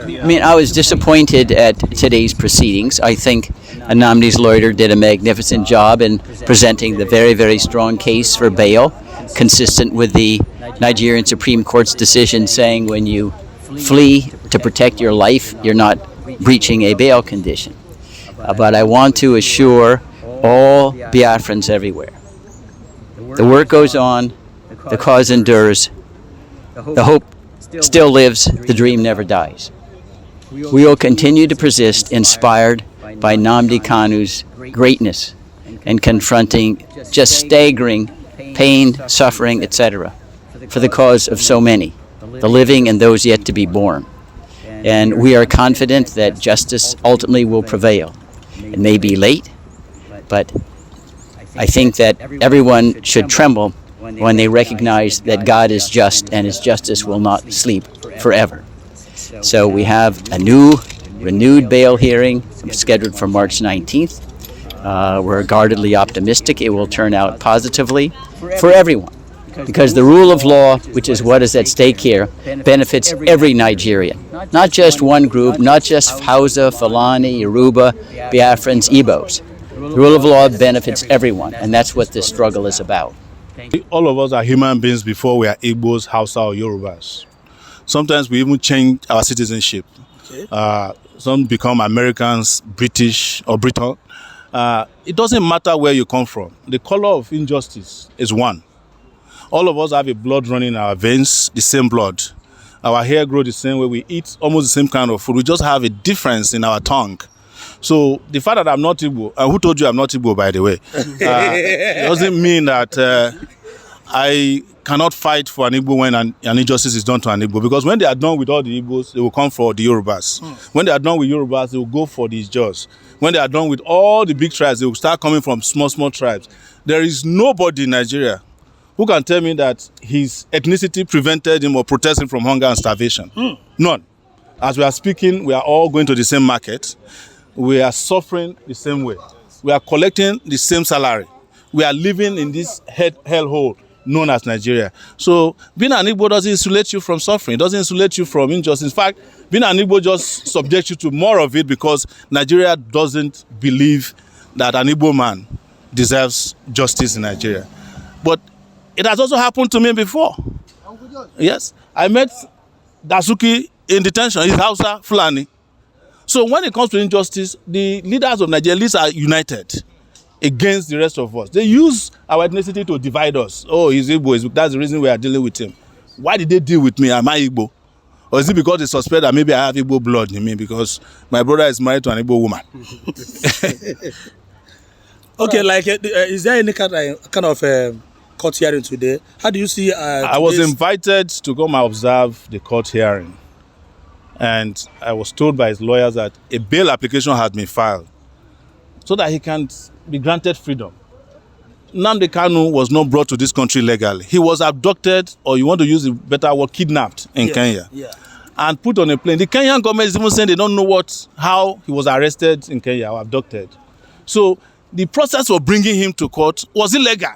I mean, I was disappointed at today's proceedings. I think Nnamdi's lawyer did a magnificent job in presenting the very, very strong case for bail, consistent with the Nigerian Supreme Court's decision saying when you flee to protect your life, you're not breaching a bail condition. But I want to assure all Biafrans everywhere, the work goes on, the cause endures, the hope still lives, the dream never dies. We will continue to persist, inspired by Nnamdi Kanu's greatness in confronting just staggering pain, suffering, etc., for the cause of so many, the living and those yet to be born. And we are confident that justice ultimately will prevail. It may be late, but I think that everyone should tremble when they recognize that God is just and His justice will not sleep forever. So we have a new, renewed bail hearing scheduled for March 19th. We're guardedly optimistic it will turn out positively for everyone, because the rule of law, which is what is at stake here, benefits every Nigerian, not just one group, not just Hausa, Fulani, Yoruba, Biafrans, Igbos. The rule of law benefits everyone, and that's what this struggle is about. All of us are human beings before we are Igbos, Hausa, or Yorubas. Sometimes we even change our citizenship. Some become Americans, British, or Briton. It doesn't matter where you come from. The color of injustice is one. All of us have a blood running in our veins, the same blood. Our hair grows the same way. We eat almost the same kind of food. We just have a difference in our tongue. So the fact that I'm not Igbo, who told you I'm not Igbo, by the way, doesn't mean that I cannot fight for an Igbo when an injustice is done to an Igbo. Because when they are done with all the Igbos, they will come for the Yorubas. When they are done with Yorubas, they will go for the Ijaws. When they are done with all the big tribes, they will start coming from small, small tribes. There is nobody in Nigeria who can tell me that his ethnicity prevented him or protected him from hunger and starvation. None. As we are speaking, we are all going to the same market. We are suffering the same way. We are collecting the same salary. We are living in this hellhole known as Nigeria. So being an Igbo doesn't insulate you from suffering. It doesn't insulate you from injustice. In fact, being an Igbo just subjects you to more of it, because Nigeria doesn't believe that an Igbo man deserves justice in Nigeria. But it has also happened to me before. Yes, I met Dasuki in detention. He's Hausa, Fulani. So when it comes to injustice, the leaders of Nigeria are united against the rest of us. They use our ethnicity to divide us. Oh, he's Igbo. That's the reason we are dealing with him. Why did they deal with me? Am I Igbo? Or is it because they suspect that maybe I have Igbo blood in me because my brother is married to an Igbo woman? Okay, like, is there any kind of court hearing today? How do you see? I was invited to come and observe the court hearing. And I was told by his lawyers that a bail application has been filed so that he can be granted freedom. Nnamdi Kanu was not brought to this country legally. He was abducted, or you want to use a better word, kidnapped in Kenya. And put on a plane. The Kenyan government is even saying they don't know how he was arrested in Kenya or abducted. So the process of bringing him to court was illegal.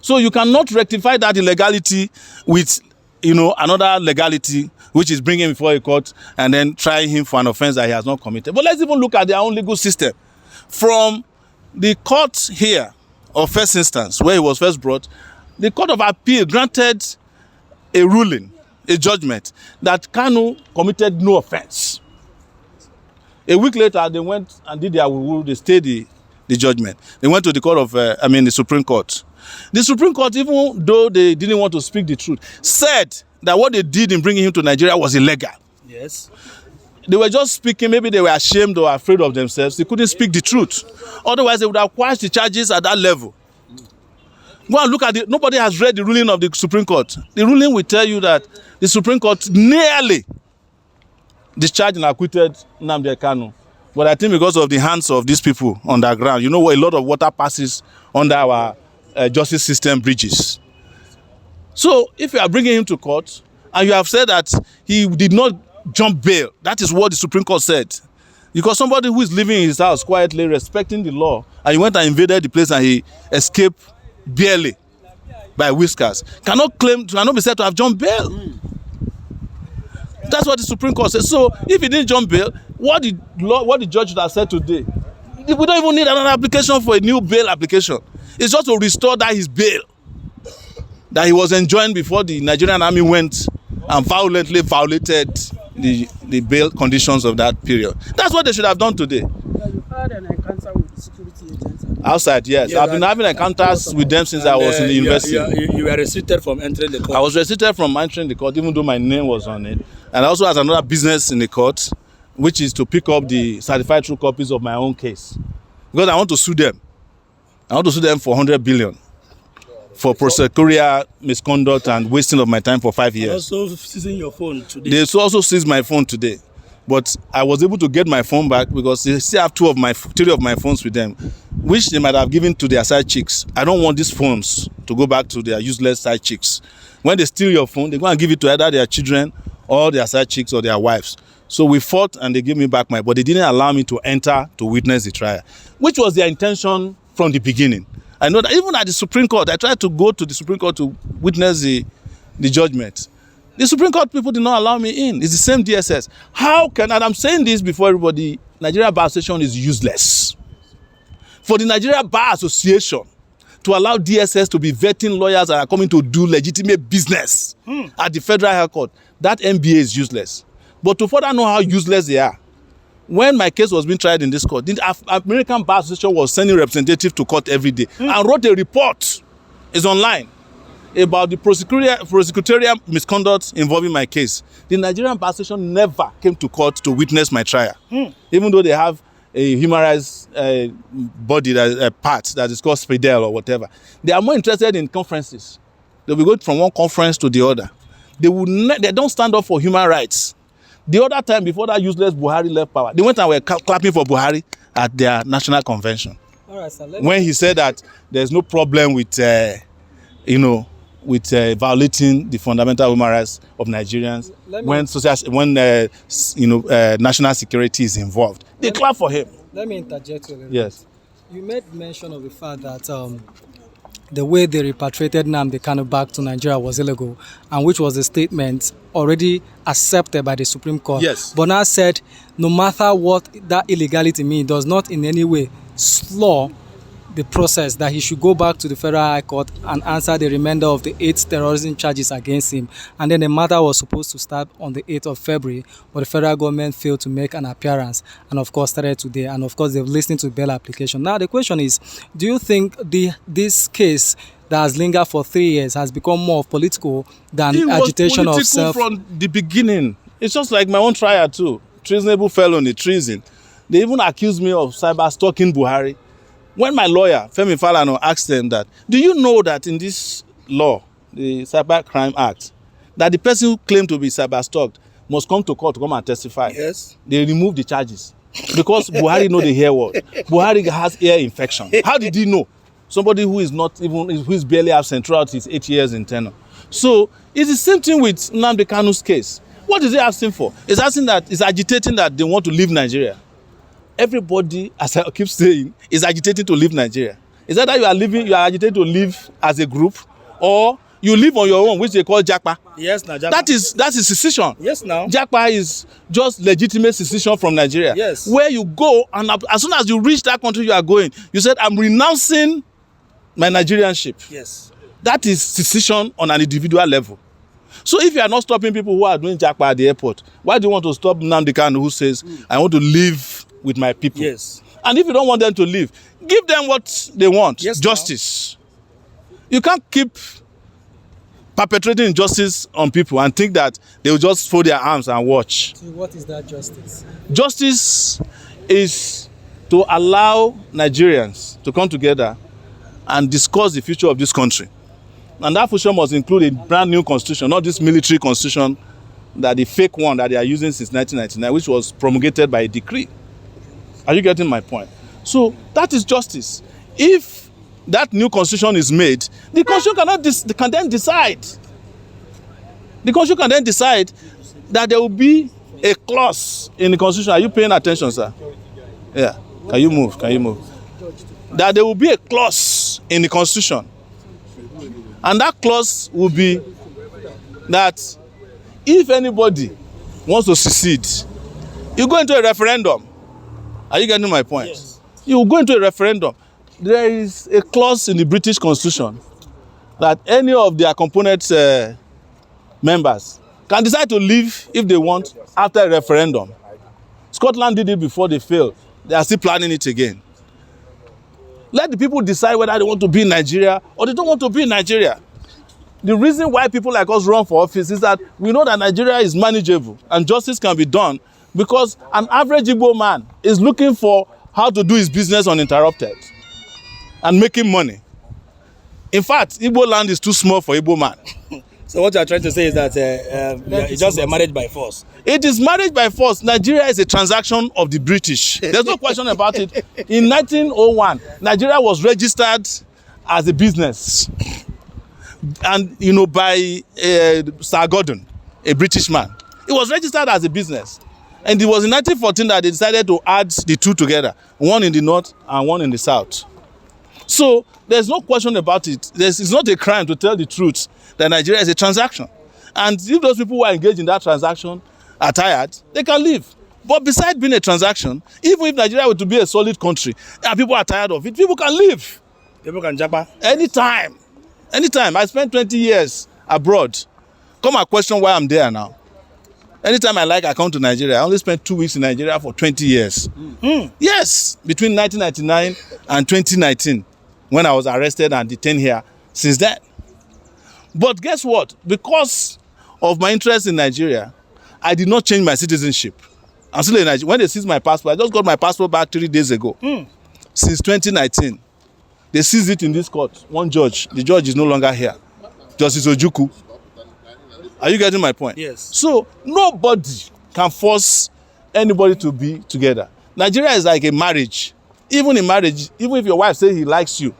So you cannot rectify that illegality with, another legality, which is bringing him before a court and then trying him for an offense that he has not committed. But let's even look at their own legal system. From the court here of first instance, where he was first brought, the Court of Appeal granted a ruling, a judgment, that Kanu committed no offense. A week later, they went and did their rule, they stayed the judgment. They went to the court of, the Supreme Court. The Supreme Court, even though they didn't want to speak the truth, said that what they did in bringing him to Nigeria was illegal. Yes. They were just speaking, maybe they were ashamed or afraid of themselves. They couldn't speak the truth. Otherwise, they would have quashed the charges at that level. Go and look at it. Nobody has read the ruling of the Supreme Court. The ruling will tell you that the Supreme Court nearly discharged and acquitted Nnamdi Kanu. But I think because of the hands of these people on the ground, a lot of water passes under our justice system bridges. So if you are bringing him to court and you have said that he did not jump bail, that is what the Supreme Court said. Because somebody who is living in his house quietly, respecting the law, and he went and invaded the place and he escaped barely by whiskers, cannot be said to have jumped bail. That's what the Supreme Court says. So if he didn't jump bail, what the judge should have said today, we don't even need another application for a new bail application. It's just to restore that his bail that he was enjoying before the Nigerian army went and violently violated the bail conditions of that period. That's what they should have done today. You had an encounter with the security agents. Outside, yes. Yeah, I've been having encounters with them since I was in the university. You were restricted from entering the court. I was restricted from entering the court, even though my name was on it. And I also had another business in the court, which is to pick up the certified true copies of my own case. Because I want to sue them. I want to sue them for 100 billion for prosecutorial misconduct and wasting of my time for 5 years. Also seizing your phone today. They also seized my phone today. But I was able to get my phone back because they still have three of my phones with them, which they might have given to their side chicks. I don't want these phones to go back to their useless side chicks. When they steal your phone, they go and give it to either their children or their side chicks or their wives. So we fought and they gave me back but they didn't allow me to enter to witness the trial, which was their intention from the beginning. I know that even at the Supreme Court, I tried to go to the Supreme Court to witness the judgment. The Supreme Court people did not allow me in. It's the same DSS. And I'm saying this before everybody, Nigeria Bar Association is useless. For the Nigeria Bar Association to allow DSS to be vetting lawyers that are coming to do legitimate business at the Federal High Court, that NBA is useless. But to further know how useless they are, when my case was being tried in this court, the American Bar Association was sending representatives to court every day and wrote a report. It's online. About the prosecutorial misconduct involving my case. The Nigerian Bar Association never came to court to witness my trial, even though they have a human rights body, part that is called SPIDEL or whatever. They are more interested in conferences. They will go from one conference to the other. They don't stand up for human rights. The other time, before that useless Buhari left power, they went and were clapping for Buhari at their national convention. All right, sir, when he said that there's no problem with, violating the fundamental human rights of Nigerians when national security is involved. They clap for him. Let me interject a little Yes. bit. You made mention of the fact that the way they repatriated Nnamdi Kanu back to Nigeria was illegal, and which was a statement already accepted by the Supreme Court. Yes. But now said, no matter what that illegality means, does not in any way slow the process, that he should go back to the Federal High Court and answer the remainder of the 8 terrorism charges against him. And then the matter was supposed to start on the 8th of February, but the federal government failed to make an appearance and of course started today. And of course they've listened to the bail application. Now the question is, do you think this case that has lingered for 3 years has become more political than agitation of self? From the beginning. It's just like my own trial too. Treasonable felony, treason. They even accused me of cyber stalking Buhari. When my lawyer, Femi Falana, asked them that, do you know that in this law, the Cyber Crime Act, that the person who claimed to be cyber stalked must come to court to come and testify? Yes. They removed the charges because Buhari know the hair word. Buhari has ear infection. How did he know? Somebody who is barely absent throughout his 8 years in tenure. So it's the same thing with Nnamdi Kanu's case. What is he asking for? He's agitating that they want to leave Nigeria. Everybody, as I keep saying, is agitating to leave Nigeria. Is that you are agitating to leave as a group, or you live on your own, which they call Japa? Yes, now Japa. That is secession. Yes, now. Japa is just legitimate secession from Nigeria. Yes. Where you go, and as soon as you reach that country you are going, you said, I'm renouncing my Nigerianship. Yes. That is secession on an individual level. So if you are not stopping people who are doing Japa at the airport, why do you want to stop Nnamdi Kanu who says, I want to live with my people? Yes. And if you don't want them to leave, give them what they want. Yes, justice. You can't keep perpetrating injustice on people and think that they will just fold their arms and watch. So what is that justice? Justice is to allow Nigerians to come together and discuss the future of this country. And that future must include a brand new constitution, not this military constitution, that the fake one that they are using since 1999, which was promulgated by a decree. Are you getting my point? So that is justice. If that new constitution is made, the constitution can then decide. The constitution can then decide that there will be a clause in the constitution. Are you paying attention, sir? Yeah. Can you move? That there will be a clause in the constitution. And that clause will be that if anybody wants to secede, you go into a referendum. Are you getting my point? Yes. You go into a referendum. There is a clause in the British Constitution that any of their component members can decide to leave if they want after a referendum. Scotland did it before they failed. They are still planning it again. Let the people decide whether they want to be in Nigeria or they don't want to be in Nigeria. The reason why people like us run for office is that we know that Nigeria is manageable and justice can be done because an average Igbo man is looking for how to do his business uninterrupted and making money. In fact, Igbo land is too small for Igbo man. So what you are trying to say is that it's just a marriage by force. It is marriage by force. Nigeria is a transaction of the British. There's no question about it. In 1901, Nigeria was registered as a business. And, you know, by Sir Gordon, a British man. It was registered as a business. And it was in 1914 that they decided to add the two together, one in the north and one in the south. So there's no question about it. It's not a crime to tell the truth that Nigeria is a transaction. And if those people who are engaged in that transaction are tired, they can leave. But besides being a transaction, even if Nigeria were to be a solid country and people are tired of it, people can leave. People can japa. Anytime. Anytime. I spent 20 years abroad. Come and question why I'm there now. Anytime I like, I come to Nigeria. I only spent 2 weeks in Nigeria for 20 years. Yes, between 1999 and 2019, when I was arrested and detained here. Since then. But guess what? Because of my interest in Nigeria, I did not change my citizenship. I'm still in Nigeria. When they seized my passport, I just got my passport back 3 days ago. Since 2019. They seized it in this court. One judge. The judge is no longer here. Justice Ojukwu. Are you getting my point? Yes. So nobody can force anybody to be together. Nigeria is like a marriage. Even in marriage, even if your wife says he likes you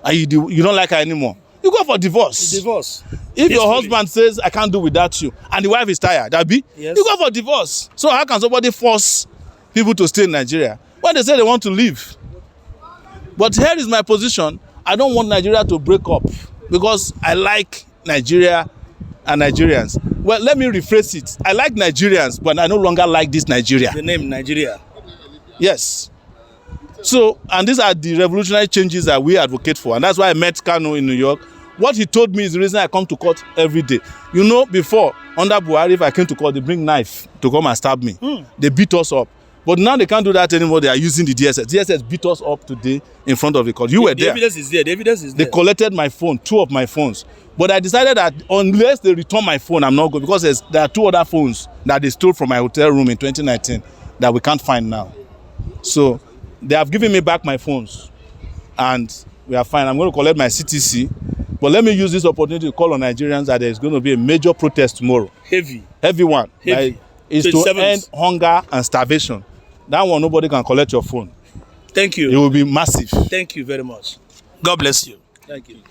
and you don't like her anymore, you go for divorce. Divorce. If your husband says, I can't do without you, and the wife is tired, Abi, Yes. you go for divorce. So how can somebody force people to stay in Nigeria when they say they want to leave? But here is my position. I don't want Nigeria to break up because I like Nigeria and Nigerians. Well, let me rephrase it. I like Nigerians, but I no longer like this Nigeria. The name Nigeria. Yes. So, and these are the revolutionary changes that we advocate for. And that's why I met Kano in New York. What he told me is the reason I come to court every day. You know, before, under Buhari, if I came to court, they bring knife to come and stab me. They beat us up. But now they can't do that anymore. They are using the DSS. DSS beat us up today in front of the court. You were there. The evidence is there. The evidence is there. They collected my phone, 2 of my phones. But I decided that unless they return my phone, I'm not going, because there are 2 other phones that they stole from my hotel room in 2019 that we can't find now. So they have given me back my phones and we are fine. I'm going to collect my CTC. But let me use this opportunity to call on Nigerians that there's going to be a major protest tomorrow. Heavy one. Heavy. Is to end hunger and starvation. That one, nobody can collect your phone. Thank you. It will be massive. Thank you very much. God bless you. Thank you.